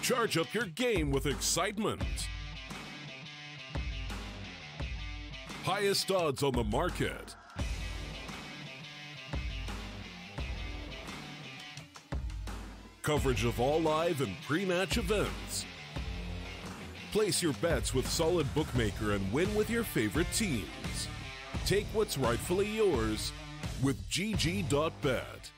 Charge up your game with excitement. Highest odds on the market. Coverage of all live and pre-match events. Place your bets with Solid Bookmaker and win with your favorite teams. Take what's rightfully yours with GG.bet.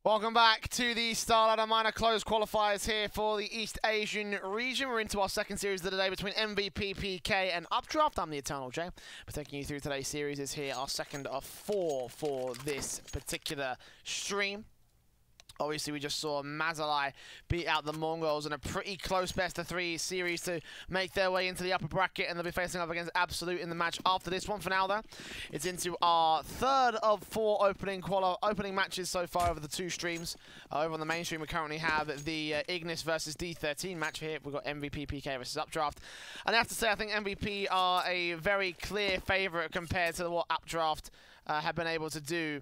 Welcome back to the StarLadder Minor Closed Qualifiers here for the East Asian region. We're into our second series of the day between MVP, PK and Updraft. I'm the Eternal J. We're taking you through today's series. Is here our second of 4 for this particular stream. Obviously, we just saw Mazalai beat out the Mongols in a pretty close best-of-3 series to make their way into the upper bracket, and they'll be facing up against Absolute in the match after this one. For now, though, it's into our third of 4 opening matches so far over the 2 streams. Over on the main stream, we currently have the Ignis versus D13 match here. We've got MVP, PK versus Updraft. And I have to say, I think MVP are a very clear favourite compared to what Updraft have been able to do.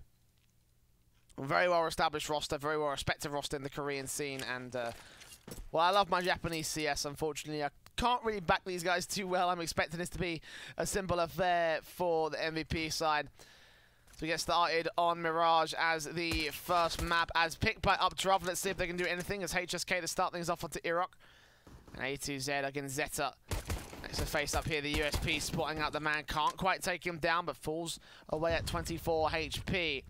Very well-established roster, very well-respected roster in the Korean scene, and, well, I love my Japanese CS. Unfortunately, I can't really back these guys too well. I'm expecting this to be a simple affair for the MVP side. So we get started on Mirage as the first map, as picked by Updraft. Let's see if they can do anything as HSK to start things off onto Iraq. And A2Z against Zeta. It's a face-up here. The USP spotting out the man. Can't quite take him down, but falls away at 24 HP.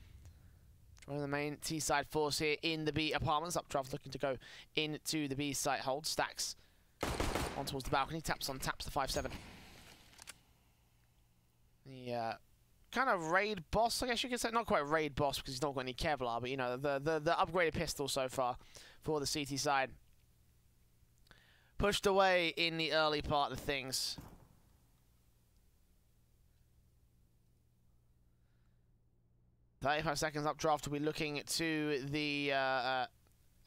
Joining the main T-side force here in the B apartments. Updraft looking to go into the B site hold. Stacks on towards the balcony. Taps the 5-7. The kind of raid boss, I guess you could say. Not quite raid boss because he's not got any Kevlar, but you know, the upgraded pistol so far for the CT side. Pushed away in the early part of things. 35 seconds. Updraft will be looking to the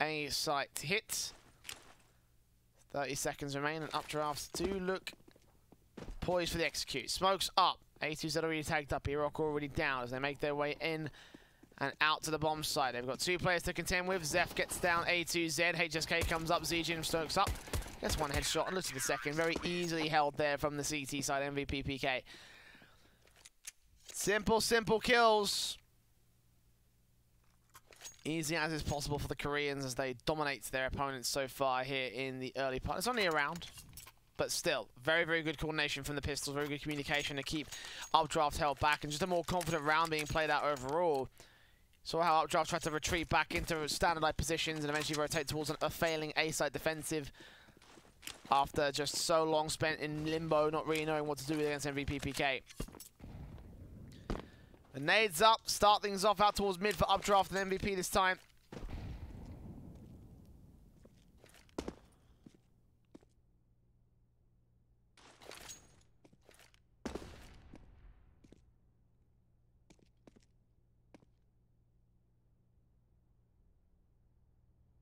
A site to hit. 30 seconds remain, and Updraft do look poised for the execute. Smokes up. A2Z already tagged up. Iraq already down as they make their way in and out to the bomb site. They've got 2 players to contend with. Zeph gets down A2Z. HSK comes up. Zijin smokes up. Gets 1 headshot and looks at the second. Very easily held there from the CT side. MVP, PK. Simple kills. Easy as is possible for the Koreans as they dominate their opponents so far here in the early part. It's only a round, but still, very, very good coordination from the pistols, very good communication to keep Updraft held back, and just a more confident round being played out overall. Saw how Updraft tried to retreat back into standardized positions and eventually rotate towards a failing A-side defensive after just so long spent in limbo, not really knowing what to do against MVP, PK. The nades up, start things off out towards mid for Updraft and MVP this time.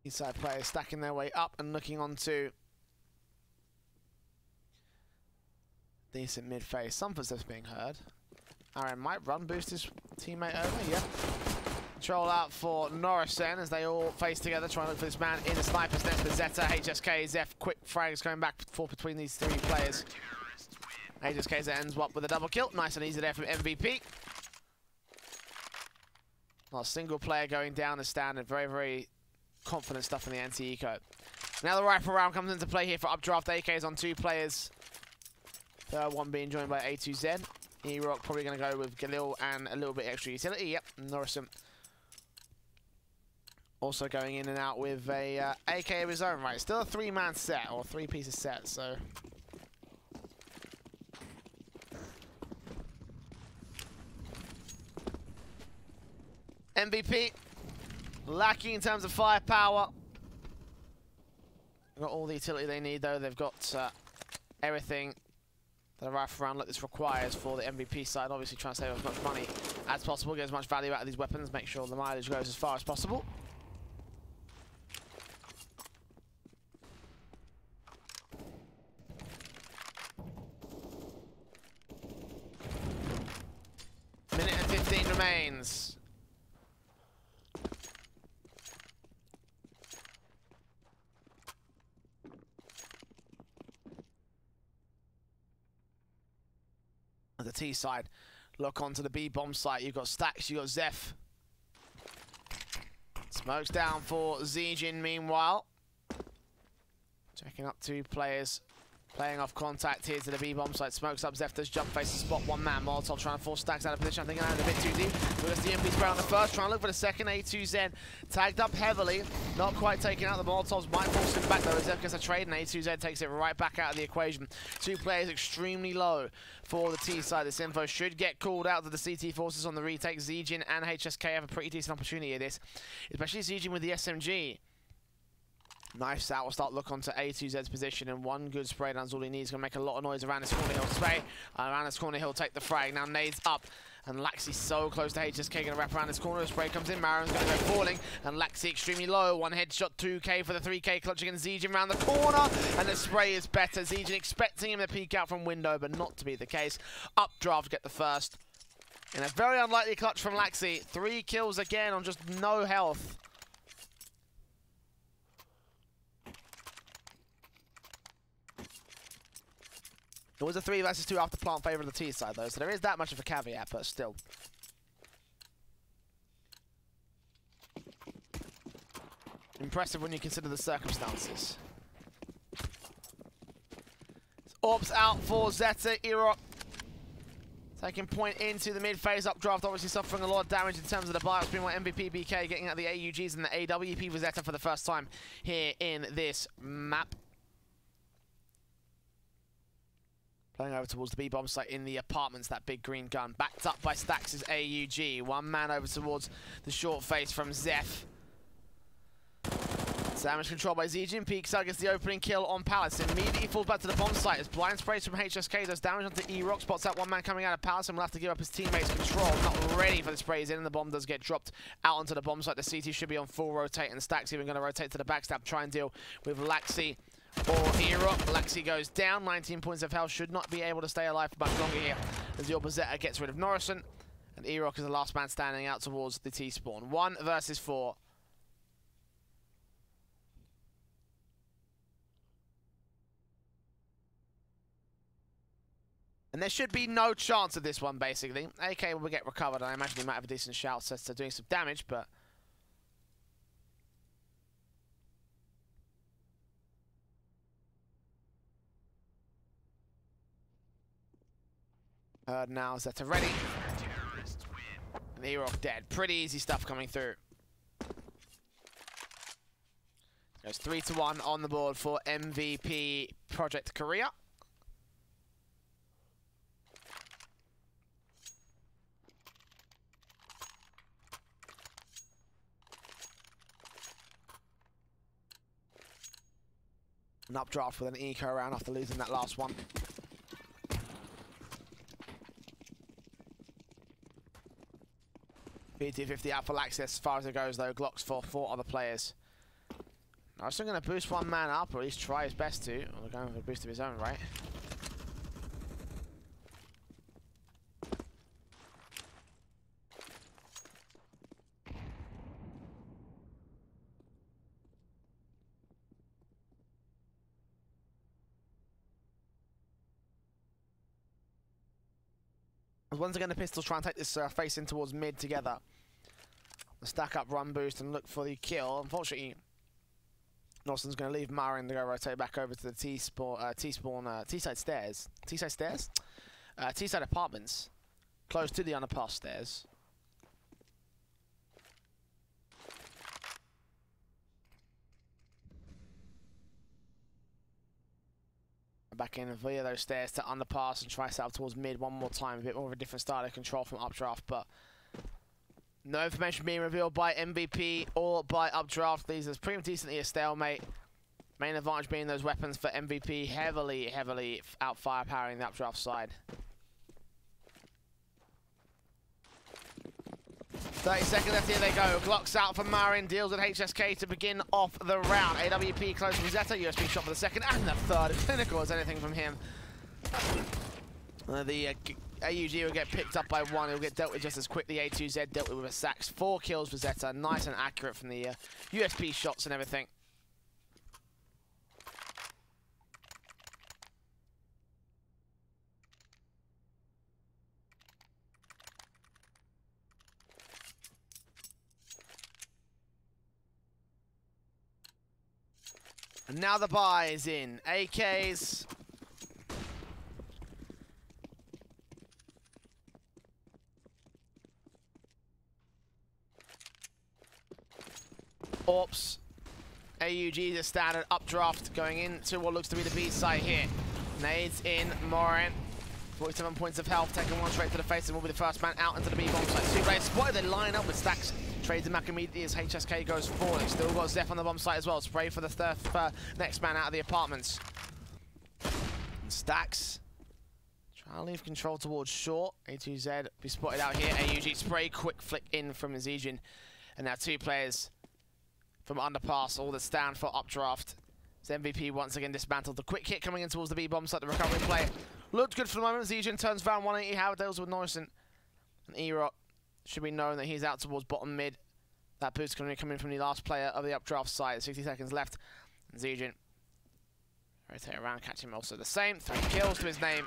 Eastside players stacking their way up and looking onto decent mid phase. Some footsteps being heard. Aaron might run boost his teammate over, yeah. Control out for Norrisen as they all face together, trying to look for this man in the sniper's nest for Zeta. HSK, Zeph, quick frags going back and forth between these 3 players. HSK ends up with a double kill. Nice and easy there from MVP. Well, single player going down the standard. Very, very confident stuff in the anti-eco. Now the rifle round comes into play here for Updraft. AKs on 2 players. Third one being joined by A2Z. E-Rock probably going to go with Galil and a little bit extra utility. Yep, Norrison also going in and out with a AK of his own. Right, still a 3-man set, or 3-piece set, so... MVP, lacking in terms of firepower. Got all the utility they need, though. They've got everything that a rifle round like this requires for the MVP side. Obviously trying to save as much money as possible, get as much value out of these weapons, make sure the mileage goes as far as possible. Minute and 15 remains. The T side look onto the B bomb site. You've got Stacks, you've got Zeph. Smokes down for Zijin meanwhile. Checking up 2 players. Playing off contact here to the B bomb site. Smokes up Zeph, does jump face to spot 1 man. Molotov trying to force Stacks out of position. I think I'm a bit too deep. Because the MP spray on the first, trying to look for the second. A2Z tagged up heavily. Not quite taking out the Molotovs. Might force him back though. Zeph gets a trade and A2Z takes it right back out of the equation. 2 players extremely low for the T side. This info should get called out to the CT forces on the retake. Zijin and HSK have a pretty decent opportunity at this. Especially Zijin with the SMG. Knives out, will start look onto A2Z's position, and 1 good spray down's all he needs. Gonna make a lot of noise around this corner. He'll spray around this corner. He'll take the frag. Now nades up, and Laxey's so close to HSK. Gonna wrap around this corner. The spray comes in. Marin's gonna go falling, and Laxey extremely low. 1 headshot, 2K for the 3K clutch against Zijin around the corner, and the spray is better. Zijin expecting him to peek out from window, but not to be the case. Updraft get the first, in a very unlikely clutch from Laxey. 3 kills again on just no health. It was a 3 versus 2 after plant favor of the T side though, so there is that much of a caveat, but still. Impressive when you consider the circumstances. Orbs out for Zeta. Irok taking point into the mid phase. Updraft obviously suffering a lot of damage in terms of the bios. Meanwhile, MVP BK getting out the AUGs and the AWP for Zeta for the first time here in this map. Playing over towards the B-bomb site in the apartments, that big green gun. Backed up by Stacks' AUG. 1 man over towards the short face from Zeph. Damage control by Zijin. Peeks out, gets the opening kill on Palace. Immediately falls back to the bomb site as blind sprays from HSK does damage onto E-Rock. Spots that 1 man coming out of Palace and will have to give up his teammates control. Not ready for the sprays in, and the bomb does get dropped out onto the bomb site. The CT should be on full rotate, and Stacks even going to rotate to the backstab, try and deal with Laxey or Irok. Laxey goes down, 19 points of health, should not be able to stay alive for much longer here as the Opposita gets rid of Norrison, and Irok is the last man standing out towards the T-spawn. 1 versus 4. And there should be no chance of this one, basically. AK will get recovered, and I imagine he might have a decent shout set to doing some damage, but heard now, Zeta ready. And Irok dead. Pretty easy stuff coming through. Goes 3-1 on the board for MVP Project Korea. An updraft with an eco round after losing that last one. PT50 out for Laxey as far as it goes though. Glocks for 4 other players. Now, still going to boost 1 man up, or at least try his best to. Or going for a boost of his own, right? Once again, the pistols try and take this face in towards mid together. The stack up, run boost, and look for the kill. Unfortunately, Norrison's going to leave Marin to go rotate back over to the T-side stairs. T-side stairs? T-side apartments. Close to the underpass stairs. Back in via those stairs to underpass and try set up towards mid 1 more time. A bit more of a different style of control from Updraft, but no information being revealed by MVP or by Updraft. These are pretty decently a stalemate. Main advantage being those weapons for MVP, heavily out firepowering the Updraft side. 30 seconds left, here they go. Glocks out for Marin, deals with HSK to begin off the round. AWP close from Zeta, USB shot for the second and the third. If clinical is anything from him. The AUG will get picked up by 1, it'll get dealt with just as quickly. A2Z dealt with a Sax. 4 kills for Zeta, nice and accurate from the USP shots and everything. And now the buy is in. AKs. Orps. AUG is a standard updraft going into what looks to be the B side here. Nades in, Morin. 47 points of health, taking one straight to the face and will be the first man out into the B bomb site. Two players spotted, they line up with stacks. Trades him back immediately as HSK goes forward. They still got Zeph on the bomb site as well. Spray for the next man out of the apartments. And stacks. Trying to leave control towards short. A2Z be spotted out here. AUG spray, quick flick in from Zijin. And now two players from underpass, all that stand for updraft. As MVP once again dismantled. The quick hit coming in towards the B bomb site. The recovery play looked good for the moment. Zijin turns around 180. Howard deals with Norrison. And E-Rock should be known that he's out towards bottom mid. That boost going to be coming from the last player of the updraft side. 60 seconds left. And Zijin rotate around, catch him also the same. 3 kills to his name.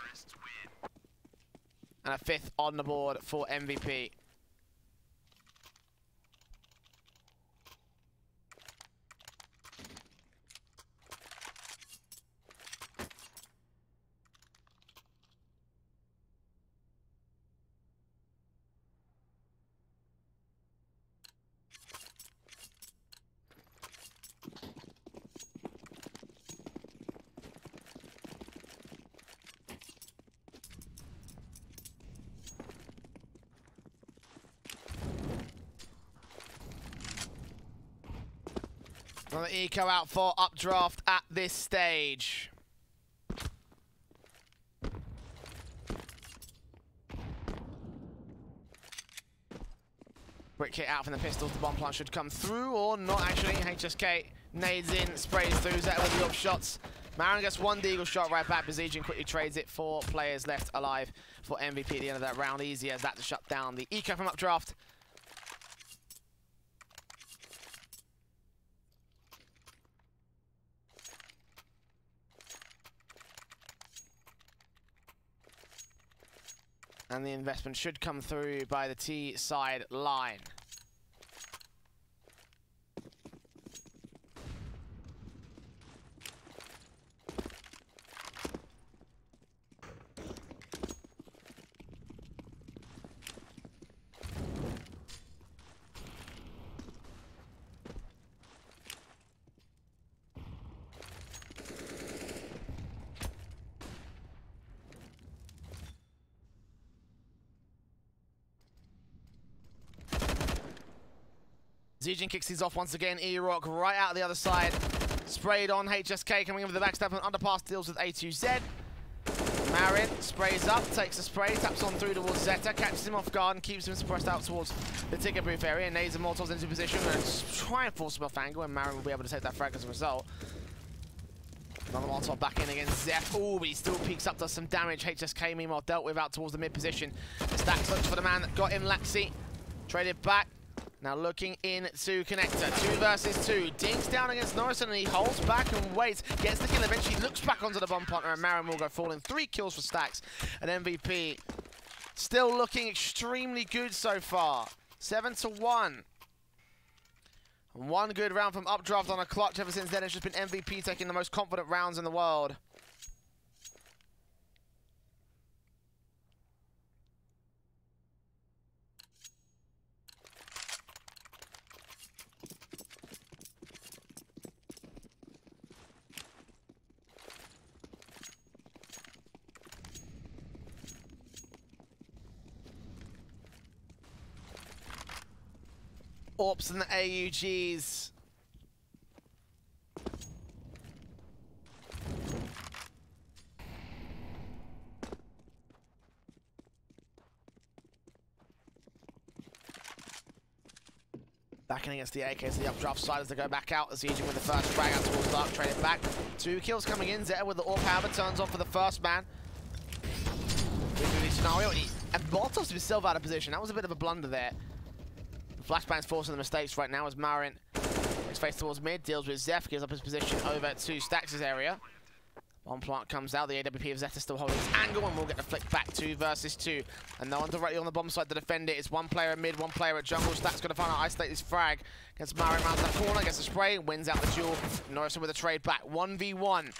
And a 5th on the board for MVP. Another eco out for updraft at this stage. Brick hit out from the pistols. The bomb plant should come through, or not actually. HSK nades in, sprays through Zeta with the up shots. Marin gets one deagle shot right back. Zijin quickly trades it. 4 players left alive for MVP at the end of that round. Easy as that to shut down the eco from updraft. And the investment should come through by the T side line. Zijin kicks these off once again. E-Rock right out the other side. Sprayed on HSK coming in with the backstab and underpass, deals with A2Z. Marin sprays up, takes a spray, taps on through towards Zeta, catches him off guard and keeps him suppressed out towards the ticket booth area. And nades and Mortals into position and try and force him off angle, and Marin will be able to take that frag as a result. Another Molotov back in against Zeph. Ooh, but he still peeks up, does some damage. HSK meanwhile dealt with out towards the mid position. The Stacks looks for the man that got him, Laxi. Traded back. Now looking into connector, 2 versus 2. Dinks down against Norrison and he holds back and waits. Gets the kill, eventually looks back onto the bomb partner and Marin will go falling. 3 kills for Stacks. And MVP still looking extremely good so far. 7-1. And 1 good round from updraft on a clutch. Ever since then it's just been MVP taking the most confident rounds in the world. Orps and the AUGs. Backing against the AKs, the updraft side as they go back out. Zijin with the first drag out towards Dark, trade it back. 2 kills coming in. Zeta with the AWP hammer turns on for the first man. Scenario. And Molotov himself out of position. That was a bit of a blunder there. Flashbang's forcing the mistakes right now as Marin makes face towards mid, deals with Zeph, gives up his position over to Stacks' area. One plant comes out, the AWP of Zeta still holding its angle, and we'll get the flick back 2 versus 2. And no one directly on the bomb side to defend it. It's one player at mid, one player at jungle. Stack's going to find out isolate this frag. Gets Mario around that corner, gets a spray, wins out the duel. Norrison with a trade back, 1v1.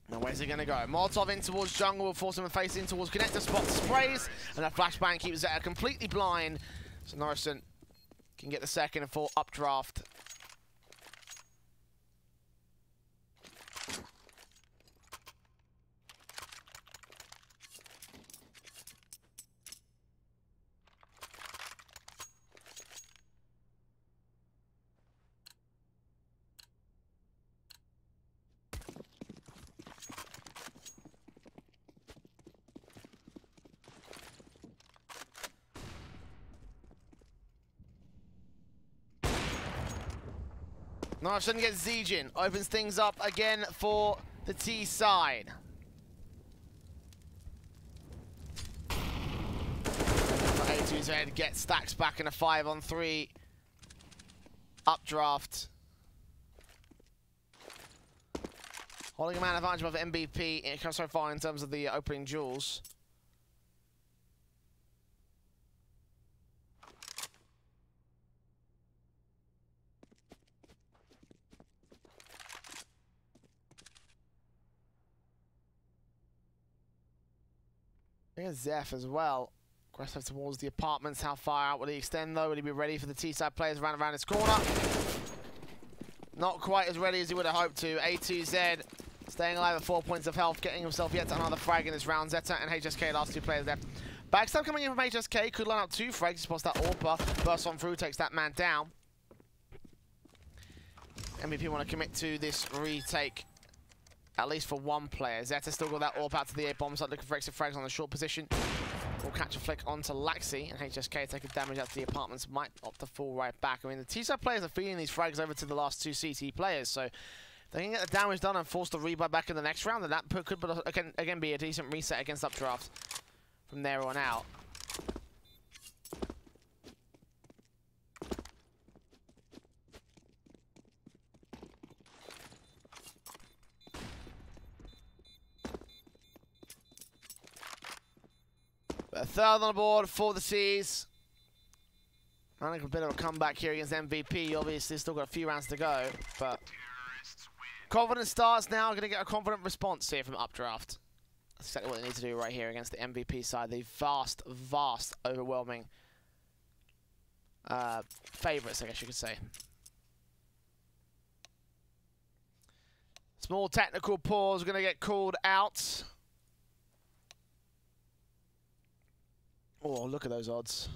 Now where's he going to go? Molotov in towards jungle, will force him to face in towards connector spot, sprays, and a flashbang keeps Zeta completely blind. So Norrison can get the second for Updraft. Norrison gets Zijin, opens things up again for the T side. A2Z gets Stacks back in a 5-on-3. Updraft. Holding a man advantage above MVP. It comes so far in terms of the opening duels. Here's Zeph as well. Aggressive towards the apartments. How far out will he extend though? Will he be ready for the T-side players around his corner? Not quite as ready as he would have hoped to. A2Z staying alive at 4 points of health, getting himself yet another frag in this round. Zeta and HSK, last 2 players left. Backstab coming in from HSK, could line up 2 frags. He spots that AWPer, bursts on through, takes that man down. MVP want to commit to this retake. At least for 1 player. Zeta still got that AWP out to the A bomb side, looking for extra frags on the short position. Will catch a flick onto Laxi, and HSK taking damage out to the apartments. Might opt to fall right back. I mean, the T-side players are feeding these frags over to the last 2 CT players, so if they can get the damage done and force the rebuy back in the next round, then that could again be a decent reset against Updraft from there on out. A third on the board for the C's. I think a bit of a comeback here against MVP. Obviously, still got a few rounds to go, but confident starts now. Going to get a confident response here from Updraft. That's exactly what they need to do right here against the MVP side. The vast, overwhelming favourites, I guess you could say. Small technical pause. Going to get called out. Oh, look at those odds.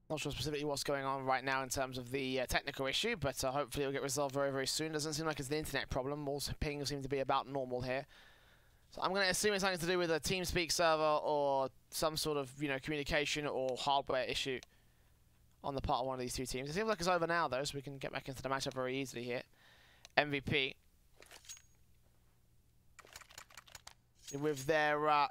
Not sure specifically what's going on right now in terms of the technical issue, but hopefully it'll get resolved very, very soon. Doesn't seem like it's the internet problem. Also, ping seems to be about normal here. So I'm going to assume it's something to do with a TeamSpeak server or some sort of, communication or hardware issue on the part of one of these 2 teams. It seems like it's over now, though, so we can get back into the matchup very easily here. MVP. With their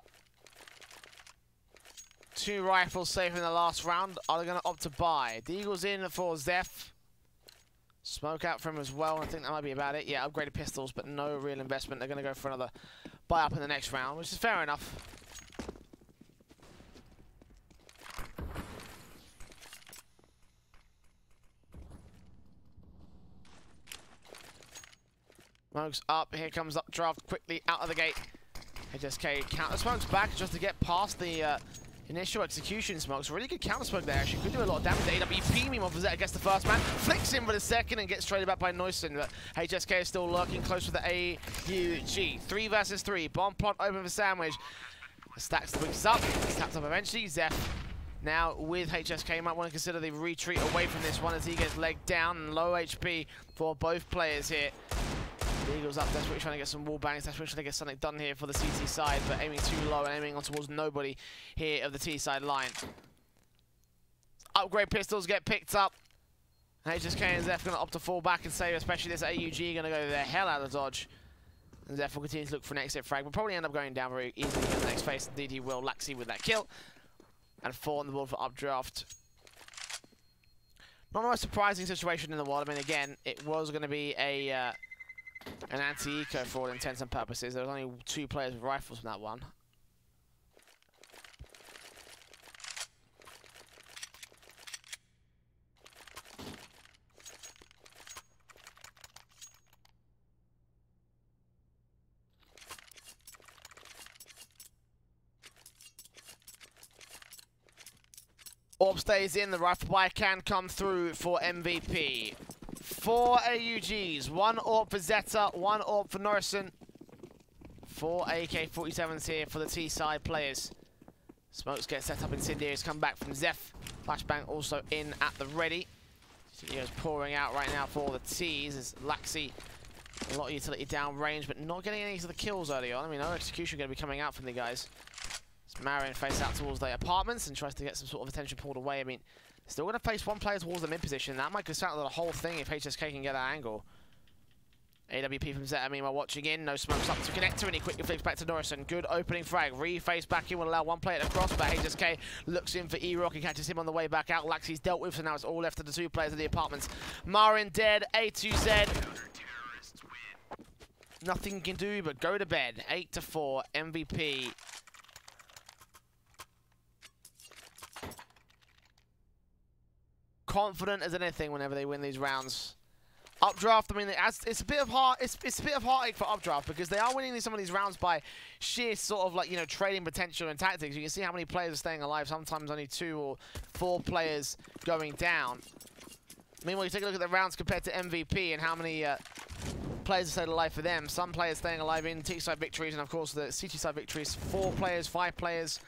2 rifles safe in the last round, are they going to opt to buy? Deagle's in for Zeph. Smoke out for him as well. I think that might be about it. Yeah, upgraded pistols, but no real investment. They're going to go for another buy up in the next round, which is fair enough. Smokes up. Here comes Updraft quickly out of the gate. HSK counter smokes back just to get past the Initial execution smokes. Really good counter smoke there. Actually could do a lot of damage to AWP. Meanwhile, Vazetta gets the first man. Flicks him for the second and gets traded back by Neusen. But HSK is still lurking close with the AUG. 3 versus 3. Bomb plot open for Sandwich. Stacks the wings up. Taps up eventually. Zeph now with HSK. Might want to consider the retreat away from this one as he gets legged down. And low HP for both players here. The Eagles up, desperately trying to get some wall bangs, desperately trying to get something done here for the CT side, but aiming too low and aiming on towards nobody here of the T side line. Upgrade pistols get picked up. HSK and Zeph going to opt to fall back and save, especially this AUG going to go the hell out of dodge. And Zeph will continue to look for an exit frag, but probably end up going down very easily in the next phase. Indeed he will. Laxi with that kill. And 4 on the board for Updraft. Not the most surprising situation in the world. I mean, again, it was going to be an anti-eco for all intents and purposes. There was only 2 players with rifles from that one. Orb stays in, the rifle buy can come through for MVP. 4 AUGs, 1 AWP for Zeta, 1 AWP for Norrison. 4 AK-47s here for the T-side players. Smokes get set up, incendiaries come back from Zeph. Flashbang also in at the ready. Incendiaries pouring out right now for the T's. As Laxi, a lot of utility down range, but not getting any of the kills early on. I mean, no execution going to be coming out from the guys. As Marion face out towards the apartments and tries to get some sort of attention pulled away. I mean, still going to face 1 player towards the mid position. That might dismantle the whole thing if HSK can get that angle. AWP from Zeta, meanwhile, watching in. No smokes up to connector, and he quickly flips back to Norrison. Good opening frag. Reface back in will allow 1 player to cross, but HSK looks in for E-Rock and catches him on the way back out. Laxi's dealt with, so now it's all left to the 2 players of the apartments. Marin dead, A2Z. Nothing can do but go to bed. 8-4, MVP. Confident as anything whenever they win these rounds. Updraft, I mean, it's a bit of heartache for Updraft because they are winning some of these rounds by sheer sort of like, you know, trading potential and tactics. You can see how many players are staying alive. Sometimes only 2 or 4 players going down. Meanwhile, you take a look at the rounds compared to MVP and how many players are staying alive for them. Some players staying alive in T-side victories, and of course the CT side victories. 4 players, 5 players.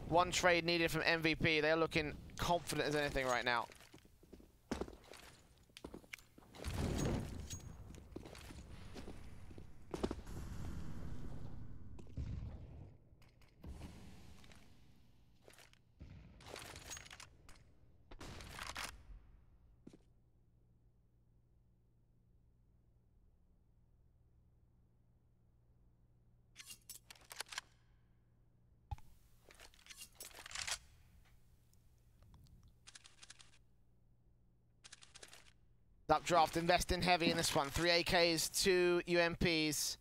1 trade needed from MVP. They're looking confident as anything right now. Updraft investing heavy in this one. 3 AKs, 2 UMPs.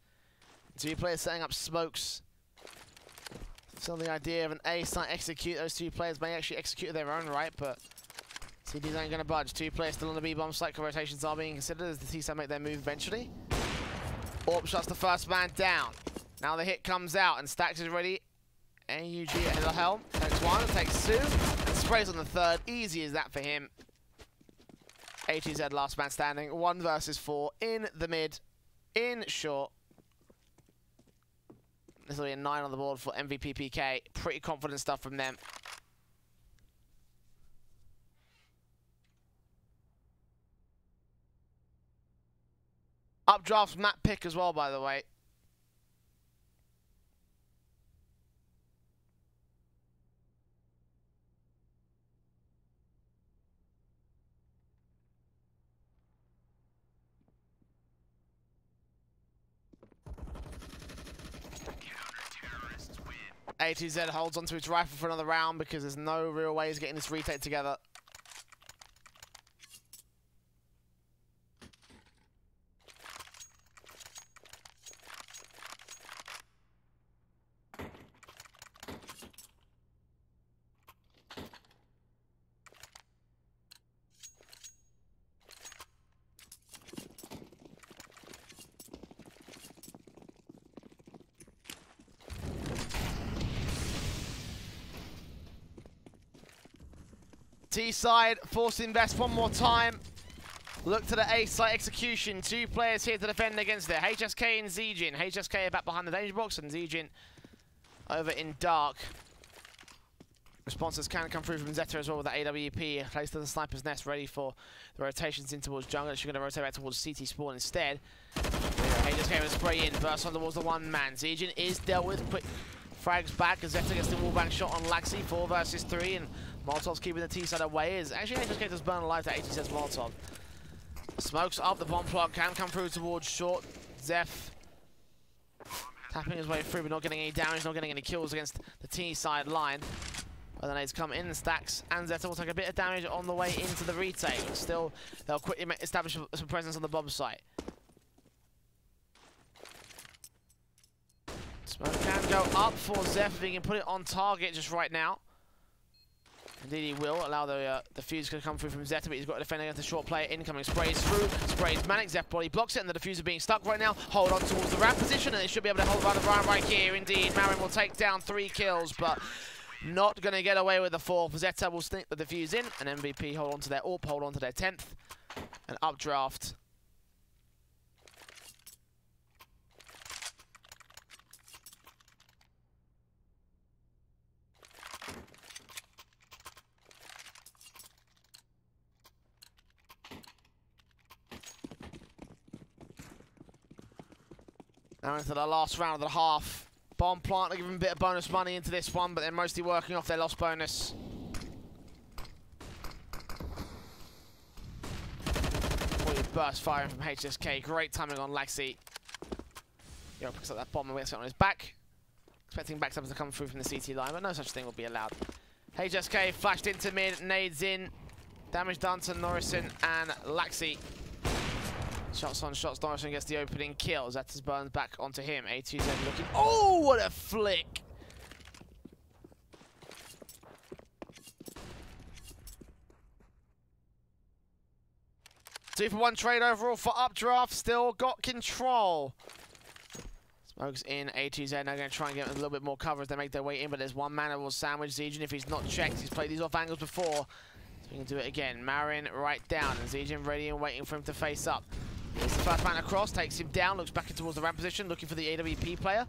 2 players setting up smokes. So the idea of an A site execute, those 2 players may actually execute of their own right, but CDs ain't gonna budge. 2 players still on the B bomb site. Rotations are being considered as the T-side make their move eventually. Orb shuts the first man down. Now the hit comes out and Stacks is ready. AUG ahead of the helm. Takes 1, takes 2, and sprays on the 3rd. Easy as that for him. ATZ last man standing, 1 versus 4 in the mid, in short. This will be a 9 on the board for MVP PK. Pretty confident stuff from them. Updraft's map pick as well, by the way. A2Z holds onto its rifle for another round because there's no real ways of getting this retake together. T-side forcing best one more time. Look to the A-side execution. 2 players here to defend against it. HSK and Zijin. HSK are back behind the danger box and Zijin over in dark. Responses can come through from Zeta as well with the AWP placed to the sniper's nest, ready for the rotations in towards jungle. She's going to rotate back towards CT spawn instead. HSK will spray in, burst on towards the one man. Zijin is dealt with. Quick frags back as Zeta gets the wallbang shot on Laxi. 4 versus 3, and Molotov's keeping the T-side away. Is actually HSK does burn alive to 80 cents Molotov. Smokes up, the bomb plug can come through towards short. Zeph tapping his way through, but not getting any damage, not getting any kills against the T-side line. But the nades come in, and Stacks and Zeta will take a bit of damage on the way into the retake. But still, they'll quickly establish some presence on the bomb site. Smoke can go up for Zeph if he can put it on target just right now. Indeed he will allow the fuse to come through from Zeta, but he's got to defend against the short player. Incoming sprays through, sprays Manic, Zeph body blocks it, and the diffuser being stuck right now. Hold on towards the ramp position, and they should be able to hold the round right here. Indeed, Marin will take down 3 kills, but not going to get away with the 4th. Zeta will sneak the defuse in, and MVP hold on to their AWP, hold on to their 10th, and Updraft. Now into the last round of the half. Bomb plant, giving a bit of bonus money into this one, but they're mostly working off their lost bonus. Burst firing from HSK. Great timing on Laxi. Yo, picks up that bomb and waits it on his back. Expecting backstabs to come through from the CT line, but no such thing will be allowed. HSK flashed into mid, nades in. Damage done to Norrison and Laxi. Shots on shots, Norrison gets the opening kill. Zetas burns back onto him. A2Z looking. Oh, what a flick! Two for 1 trade overall for Updraft. Still got control. Smokes in. A2Z now going to try and get a little bit more cover as they make their way in, but there's one man who will sandwich Zijin if he's not checked. He's played these off angles before, so he can do it again. Marin right down, and Zijin ready and waiting for him to face up. Here's the first man across, takes him down, looks back in towards the ramp position, looking for the AWP player.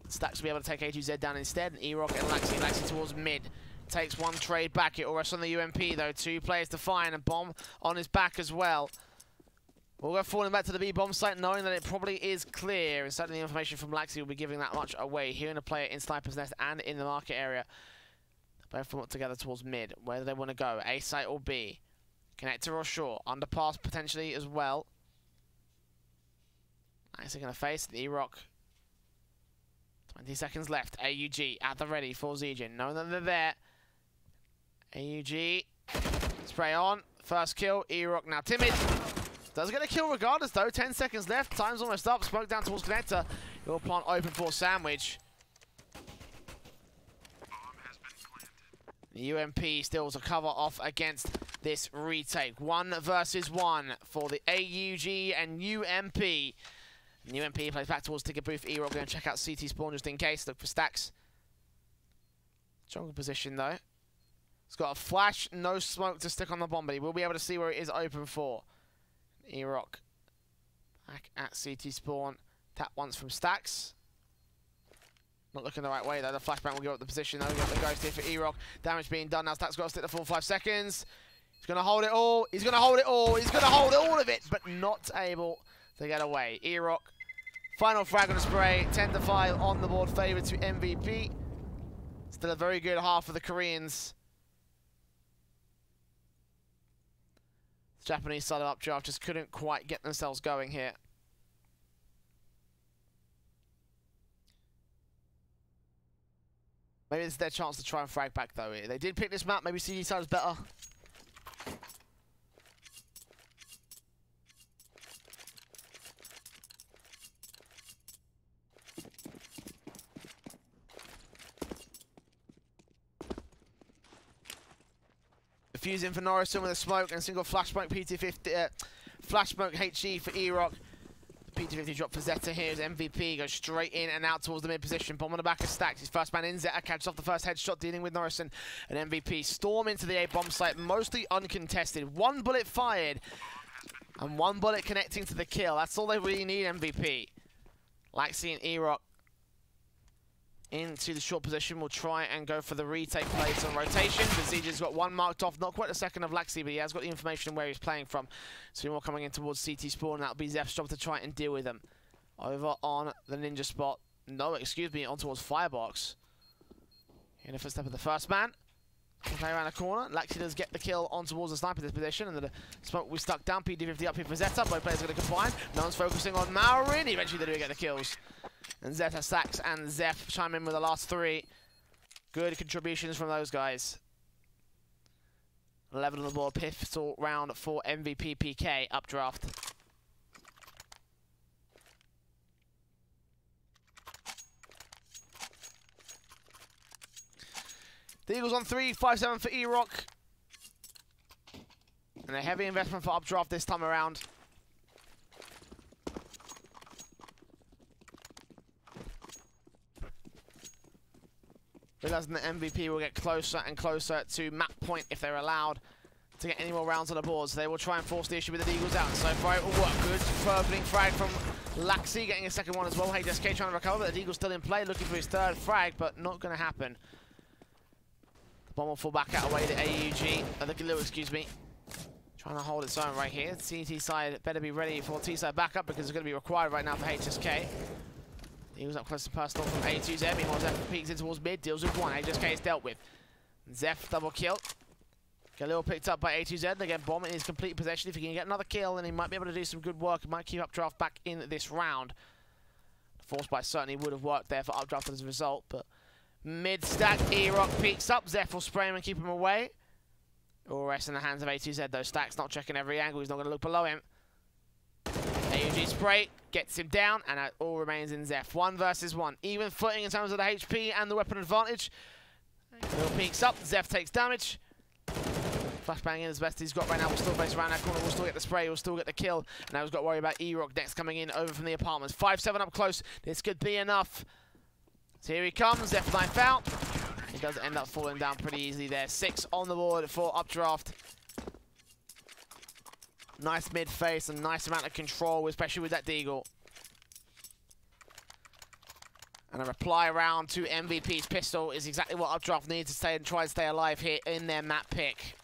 Stacks will be able to take A2Z down instead, and E-Rock and Laxi towards mid. Takes 1 trade back, it will rest on the UMP though. 2 players to find, and bomb on his back as well. We'll go falling back to the B bomb site, knowing that it probably is clear, and certainly the information from Laxi will be giving that much away. Hearing a player in Sniper's Nest and in the market area. Both from up together towards mid. Where do they want to go? A site or B? Connector or short? Underpass potentially as well. Nice, they're going to face the E-Rock. 20 seconds left. AUG at the ready for Zijin. Knowing that they're there. AUG. Spray on. First kill. E-Rock now timid. Does get a kill regardless though. 10 seconds left. Time's almost up. Smoke down towards Connector. Your plant open for sandwich. The UMP still to cover off against this retake. 1 versus 1 for the AUG and UMP. And UMP plays back towards ticket booth. E-Rock going to check out CT spawn just in case. Look for Stacks. Jungle position though. He's got a flash, no smoke to stick on the bomb, but he will be able to see where it is open for. E-Rock back at CT spawn. Tap once from Stacks. Not looking the right way though. The flashbang will give up the position though. We've got the ghost here for E-Rock. Damage being done now. Stacks got to stick the full 5 seconds. He's going to hold it all. He's going to hold it all. He's going to hold all of it, but not able to get away. E-Rock. Final frag on the spray. 10-5 on the board. Favored to MVP. Still a very good half for the Koreans. The Japanese side of Updraft just couldn't quite get themselves going here. Maybe this is their chance to try and frag back though. They did pick this map. Maybe CD side is better. Fuse in for Norrison with a smoke and a single flash smoke PT50, flash smoke HE for E-Rock. P250 drop for Zeta here as MVP goes straight in and out towards the mid position. Bomb on the back of Stacks. His first man in. Zeta catches off the first headshot, dealing with Norrison. And MVP storm into the A bomb site, mostly uncontested. One bullet fired and one bullet connecting to the kill. That's all they really need, MVP. Laxi and E-Rock into the short position. Will try and go for the retake plays on rotation. Bazidja's got one marked off, not quite a second of Laxi, but he has got the information where he's playing from. So more coming in towards CT spawn. That'll be Zeph's job to try and deal with them. Over on the ninja spot. No, excuse me, on towards Firebox. In a footstep of the first man. Play around the corner. Laxi does get the kill on towards the sniper this position, and the smoke we stuck down. PD50 up here for Zeta. Both players are going to combine. No one's focusing on Marin. Eventually they do get the kills. And Zeta, Sax, and Zeph chime in with the last three. Good contributions from those guys. 11 on the board. Pistol round for MVP PK. Updraft. The Eagles on 3, 5-7 for E-Rock. And a heavy investment for Updraft this time around. Realizing that MVP will get closer and closer to map point if they're allowed to get any more rounds on the board. So they will try and force the issue with the Eagles out. And so far it will work. Good opening frag from Laxi, getting a second one as well. HSK trying to recover, but the Eagle's still in play, looking for his third frag, but not going to happen. The bomb will fall back out away to AUG, the Galil, excuse me. Trying to hold its own right here. CT side better be ready for T-side backup because it's going to be required right now for HSK. He was up close to personal from A2Z. Meanwhile, Zeph peeks in towards mid, deals with one. HSK is dealt with. Zeph double kill. Galil picked up by A2Z. And again, bomb in his complete possession. If he can get another kill, then he might be able to do some good work. He might keep Updraft back in this round. Force buy certainly would have worked there for Updraft as a result. But mid stack, E-Rock peeks up. Zeph will spray him and keep him away. All rest in the hands of A2Z, though. Stack's not checking every angle. He's not going to look below him. AUG spray gets him down, and it all remains in Zeph. 1 versus 1. Even footing in terms of the HP and the weapon advantage. Galil peeks up. Zeph takes damage. Flashbang in as best he's got right now. We'll still face around that corner. We'll still get the spray. We'll still get the kill. And now he's got to worry about E-Rock next coming in over from the apartments. 5-7 up close. This could be enough. So here he comes. Zeph knife out. He does end up falling down pretty easily there. 6 on the board for Updraft. Nice mid face and nice amount of control, especially with that Deagle. And a reply round to MVP's pistol is exactly what Updraft needs to stay and try and stay alive here in their map pick.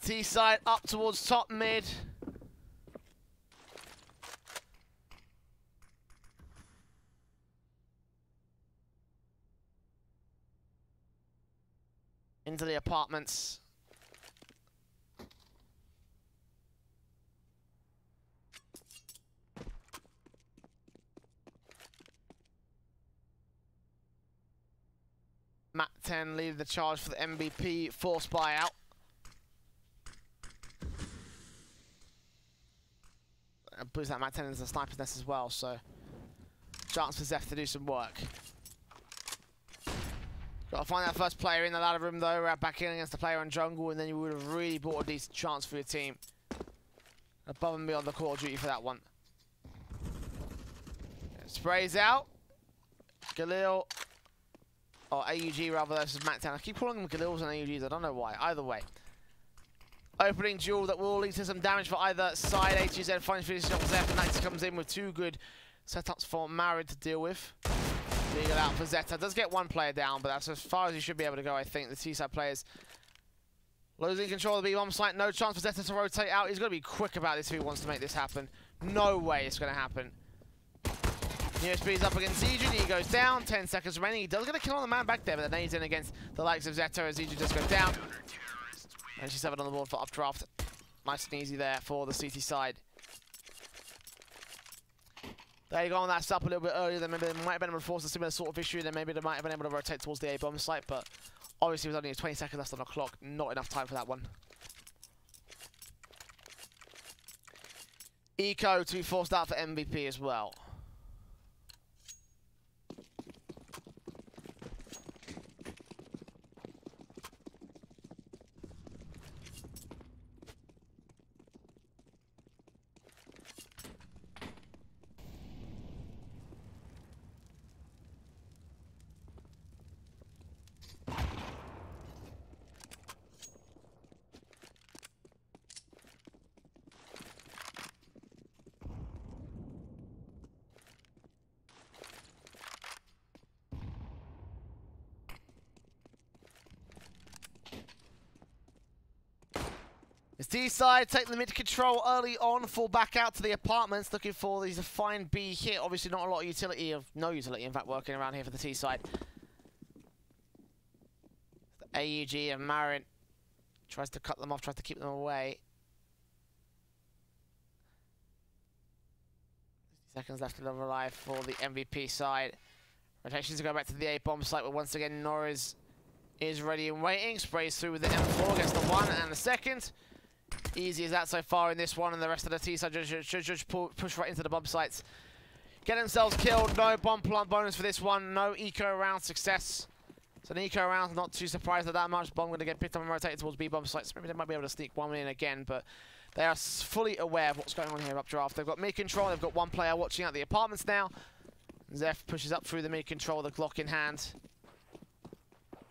T-side up towards top mid. Into the apartments. Matt 10 lead the charge for the MVP force buyout. Boost that Matt 10 into the sniper's nest as well, so chance for Zeph to do some work. Got to find that first player in the ladder room though. We're back in against the player on jungle, and then you would have really bought a decent chance for your team. Above and beyond the call of duty for that one. Sprays out. Galil, or AUG rather, versus Matt 10. I keep calling them Galils and AUGs, I don't know why. Either way. Opening duel that will lead to some damage for either side. A2Z finds finishing off Zeph, and Nax comes in with 2 good setups for Marin to deal with. Legal out for Zeta. Does get 1 player down, but that's as far as he should be able to go, I think. The T-side players losing control of the B-bomb site. No chance for Zeta to rotate out. He's got to be quick about this if he wants to make this happen. No way it's going to happen. USB's up against Zijun. He goes down. 10 seconds remaining. He does get a kill on the man back there, but then he's in against the likes of Zeta as Zijun just goes down. And she's 7 on the board for Updraft. Nice and easy there for the CT side. There you go, on that stop a little bit earlier, then maybe they might have been able to force a similar sort of issue, then maybe they might have been able to rotate towards the A-bomb site, but obviously it was only 20 seconds left on the clock, not enough time for that one. Eco to be forced out for MVP as well. It's D-side, take the mid control early on, fall back out to the apartments, looking for these fine B hit. Obviously not a lot of utility, no utility in fact, working around here for the T-side. The AUG and Marin tries to cut them off, tries to keep them away. 50 seconds left to alive for the MVP side. Rotations to go back to the A-bomb site, but once again Norris is ready and waiting. Sprays through with the M4, gets the 1 and the 2nd. Easy as that so far in this one, and the rest of the T-side just push right into the bomb sites. Get themselves killed, no bomb plant bonus for this one, no eco round success. So an eco round, not too surprised at that much. Bomb going to get picked up and rotated towards B bomb sites. Maybe they might be able to sneak one in again, but they are fully aware of what's going on here Updraft. They've got mid control, they've got one player watching out the apartments now. Zeph pushes up through the mid control, the Glock in hand.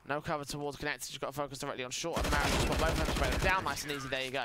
No cover towards connected, just got to focus directly on short and Mirage. Just got both of them, spread them down, nice and easy, there you go.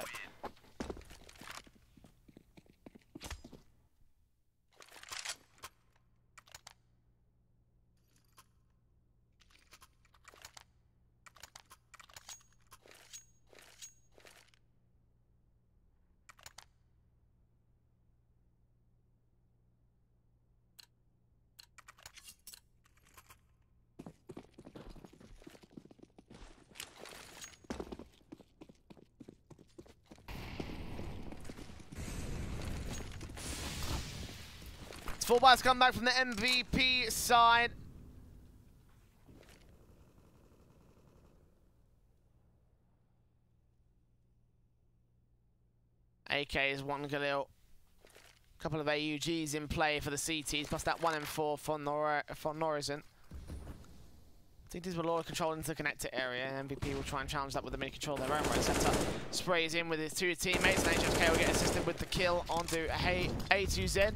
Full buys come back from the MVP side. AK is 1 Galil. Couple of AUGs in play for the CTs, plus that 1 M4 for Norison. CTs will lower control into the connector area, and MVP will try and challenge that with the mid control their own right setup. Sprays in with his 2 teammates, and HSK will get assisted with the kill onto A2Z.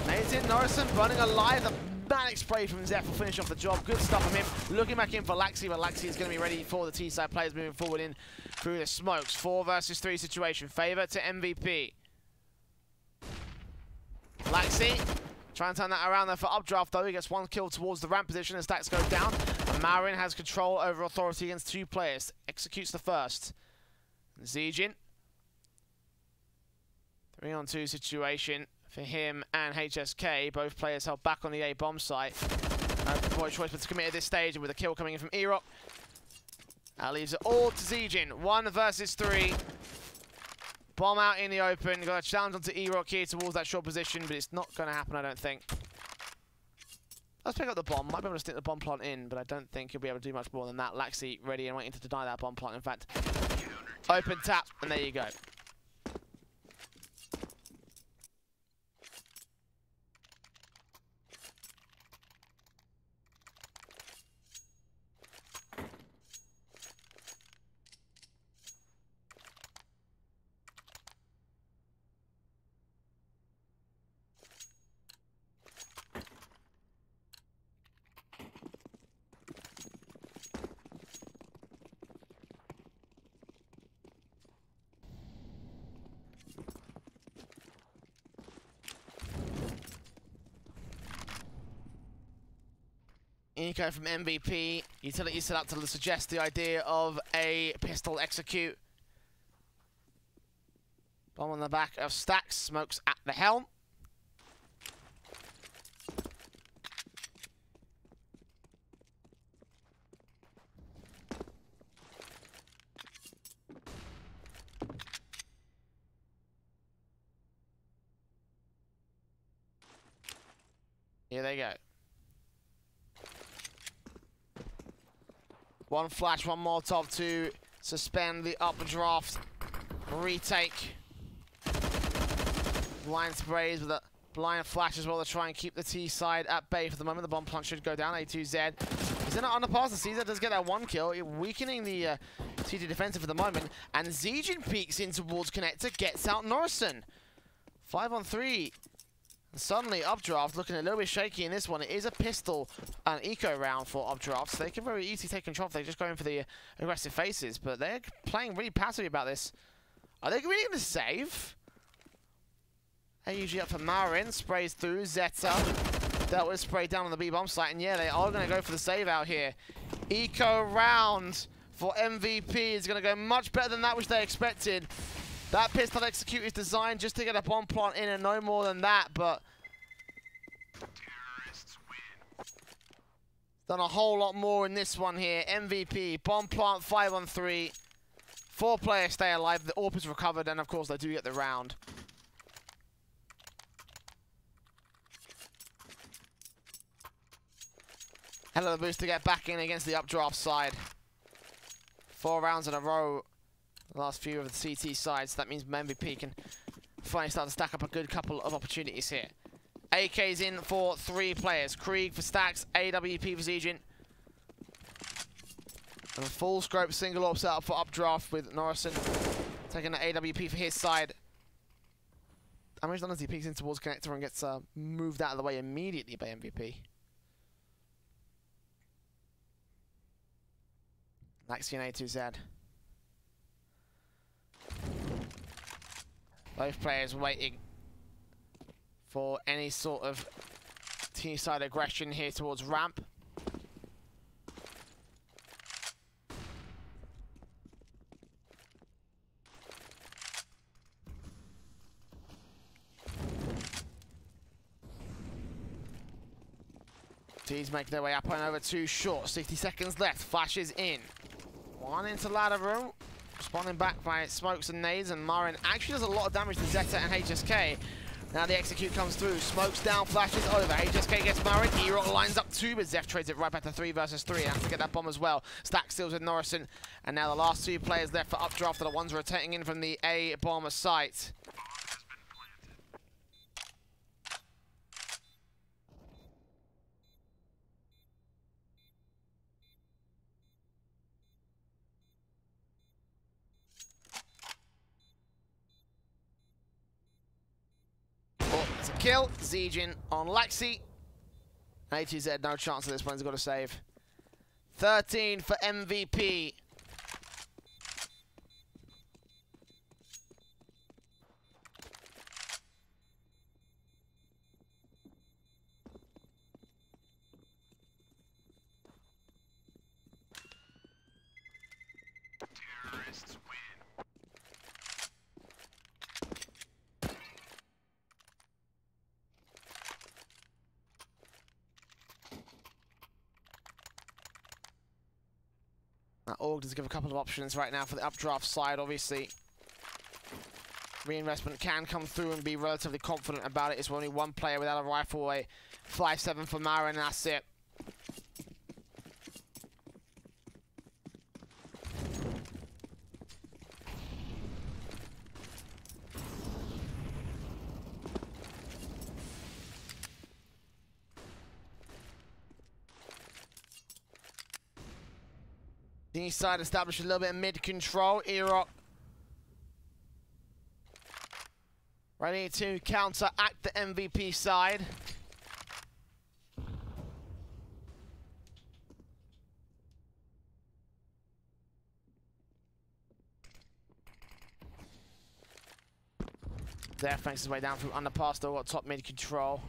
Amazing, Norrison running alive. The manic spray from Zeph will finish off the job. Good stuff from him. Looking back in for Laxi, but Laxi is going to be ready for the T-side players moving forward in through the smokes. 4 versus 3 situation. Favor to MVP. Laxi trying to turn that around there for Updraft though. He gets 1 kill towards the ramp position as stacks go down. And Marin has control over authority against 2 players. Executes the first. Zijin. 3-on-2 situation for him and HSK. Both players held back on the A bomb site. No choice but to commit at this stage, and with a kill coming in from Erok, that leaves it all to Zijin. 1 versus 3. Bomb out in the open. Got a challenge onto Erok here towards that short position, but it's not going to happen, I don't think. Let's pick up the bomb. Might be able to stick the bomb plant in, but I don't think he'll be able to do much more than that. Laxi ready and waiting to deny that bomb plant. In fact, open tap, and there you go. Eco from MVP. Utility set up to suggest the idea of a pistol execute. Bomb on the back of Stacks. Smokes at the helm. Here they go. One flash, one Molotov to suspend the updraft. Retake. Blind sprays with a blind flash as well to try and keep the T side at bay for the moment. The bomb plant should go down. A2Z. He's in an underpass. The CZ does get that one kill, weakening the CT defensive for the moment. And Zijin peeks in towards connector, gets out Norrison. 5 on 3. And suddenly Updraft looking a little bit shaky in this one. It is a pistol and eco round for Updraft, so they can very easily take control if they're just going for the aggressive faces. But they're playing really passively about this. Are they really going to save? They're usually up for Marin, sprays through, Zeta. Dealt with spray down on the B-bomb site, and yeah, they are going to go for the save out here. Eco round for MVP is going to go much better than that which they expected. That pistol execute is designed just to get a bomb plant in and no more than that, but done a whole lot more in this one here. MVP, bomb plant 5 on 3. 4 players stay alive, the AWP is recovered, and of course they do get the round. Hell of a boost to get back in against the Updraft side. 4 rounds in a row. The last few of the CT sides. That means MVP can finally start to stack up a good couple of opportunities here. AK's in for 3 players. Krieg for Stacks, AWP for Zijin. And a full scope single AWP set up for Updraft with Norrison taking the AWP for his side. Damage done as he peeks in towards connector and gets moved out of the way immediately by MVP. Laxian A2Z. Both players waiting for any sort of T-side aggression here towards ramp. T's make their way up and over too short. 60 seconds left. Flashes in. One into ladder room. Responding back by smokes and nades, and Marin actually does a lot of damage to Zeta and HSK. Now the execute comes through. Smokes down, flashes over. HSK gets Marin. E-Rock lines up 2, but Zef trades it right back to 3 versus 3. And has to get that bomb as well. Stack steals with Norrison. And now the last 2 players left for Updraft are the ones rotating in from the A bomber site. Kill, Zijin on Laxi. A2Z, no chance of this one, he's got to save. 13 for MVP. Terrorists win. Org does give a couple of options right now for the Updraft side, obviously. Reinvestment can come through and be relatively confident about it. It's only 1 player without a rifle away. 5-7 for Marin, and that's it. The side established a little bit of mid-control. E-Rock ready to counteract the MVP side. There makes his way down from underpass, still got top mid-control.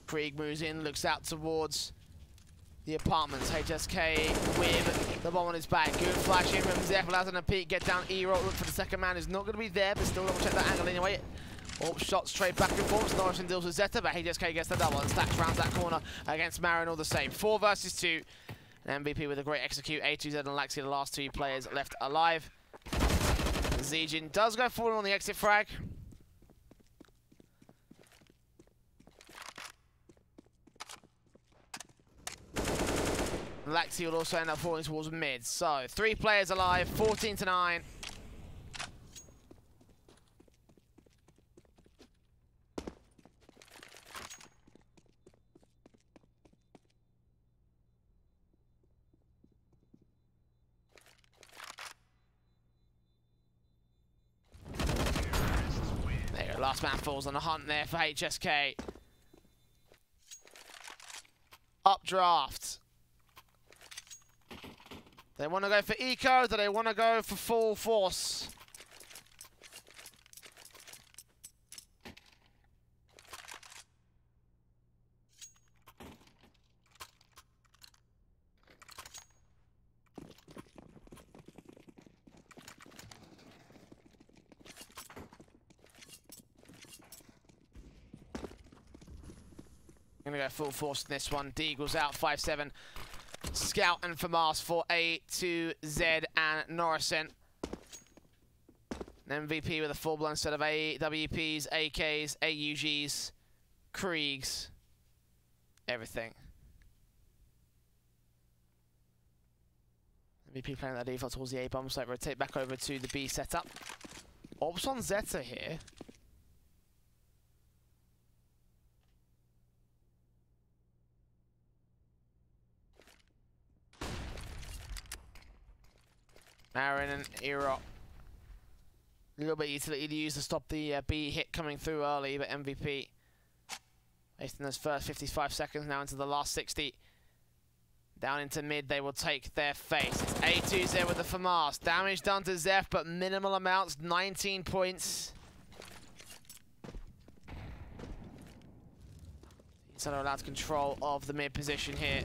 Krieg moves in, looks out towards the apartments. HSK with the bomb on his back. Good flash in from Zeph, allows him to peek, get down E-Roll, look for the second man, who's not going to be there, but still double check that angle anyway. All shots trade back and forth. Norrison deals with Zeta, but HSK gets the double and Stacks rounds that corner against Marin all the same. 4 versus 2. An MVP with a great execute. A2Z and Laxi, the last two players left alive. Zijin does go forward on the exit frag. Laxi will also end up falling towards mid. So 3 players alive, 14-9. There you go, last man falls on the hunt there for HSK. Updraft. They want to go for eco, do they want to go for full force? I'm going to go full force in this one. Deagle's out 5-7. Scout and FAMAS for A2Z and Norrison. An MVP with a full-blown set of AWPs, AKs, AUGs, Kriegs, everything. MVP playing that default towards the A bomb site. Rotate back over to the B setup. Ops on Zeta here. Marin and Ero. A little bit utility to use to stop the B hit coming through early, but MVP, based on those first 55 seconds, now into the last 60. Down into mid, they will take their face. It's A2Z with the FAMAS. Damage done to Zeph, but minimal amounts, 19 points. He's allowed control of the mid position here.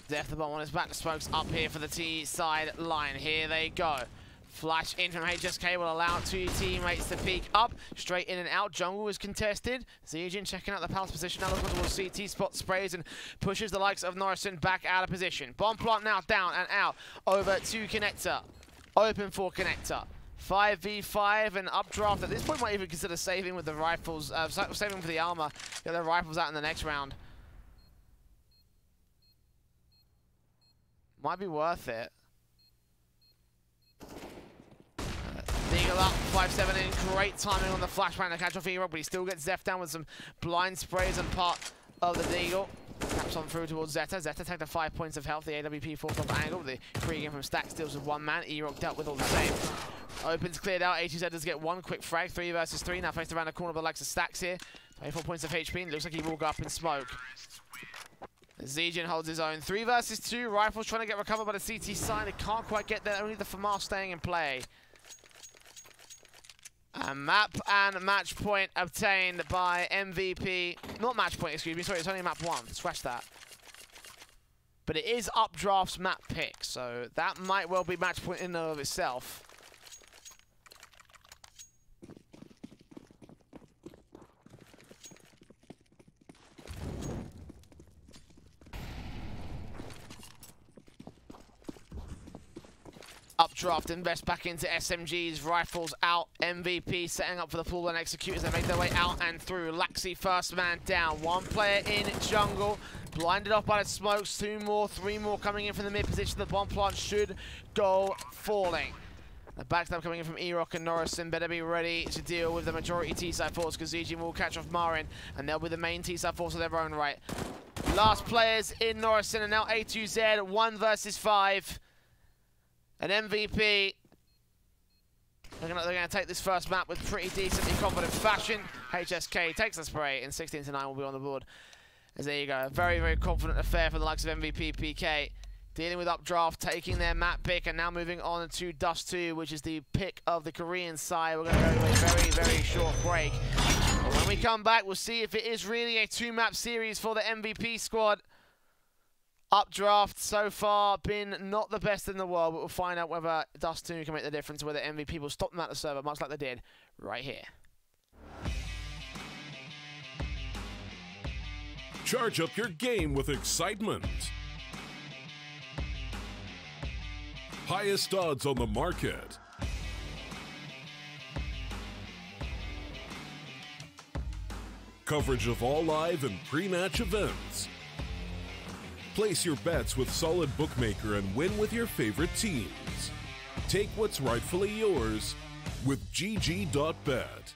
Zeph the bomb on his back. The smoke's up here for the T side line. Here they go. Flash in from HSK will allow 2 teammates to peek up. Straight in and out. Jungle is contested. Zijin checking out the palace position. Now looking towards CT. Spot sprays and pushes the likes of Norrison back out of position. Bomb plant now down and out. Over to Connector. Open for Connector. 5v5 and Updraft. At this point might even consider saving with the rifles. Saving for the armor. Get their rifles out in the next round. Might be worth it. Deagle up, 5-7 in. Great timing on the flashbang to catch off Ero, but he still gets Zeph down with some blind sprays and part of the Deagle. Taps on through towards Zeta. Zeta takes the 5 points of health. The AWP falls off angle. The Krieg in from stack steals with 1 man. Ero dealt with all the same. Opens cleared out. A2Z does get 1 quick frag. 3 versus 3. Now faced around the corner but likes the stacks here. 24 points of HP. Looks like he will go up in smoke. Zijin holds his own. 3 versus 2. Rifles trying to get recovered by the CT side. They can't quite get there. Only the FAMAS staying in play. A map and match point obtained by MVP. Not match point, excuse me. Sorry, it's only map 1. Scratch that. But it is Updraft's map pick, so that might well be match point in and of itself. Updraft invest back into SMGs, rifles out, MVP setting up for the full-blown execute as they make their way out and through. Laxi first man down, 1 player in jungle, blinded off by the smokes, 2 more, 3 more coming in from the mid position. The bomb plant should go falling. The backstab coming in from Erok and Norrison better be ready to deal with the majority T-side force because Zijin will catch off Marin and they'll be the main T-side force of their own right. Last players in Norrison and now A2Z, 1 versus 5. An MVP. They're going to take this first map with pretty decently confident fashion. HSK takes the spray and 16-9 will be on the board. As there you go, a very, very confident affair for the likes of MVP PK. Dealing with Updraft, taking their map pick and now moving on to Dust 2, which is the pick of the Korean side. We're going to go to a very, very short break. But when we come back, we'll see if it is really a 2-map series for the MVP squad. Updraft so far been not the best in the world, but we'll find out whether Dust 2 can make the difference, whether MVP will stop them at the server, much like they did right here. Charge up your game with excitement. Highest odds on the market. Coverage of all live and pre-match events. Place your bets with Solid Bookmaker and win with your favorite teams. Take what's rightfully yours with GG.bet.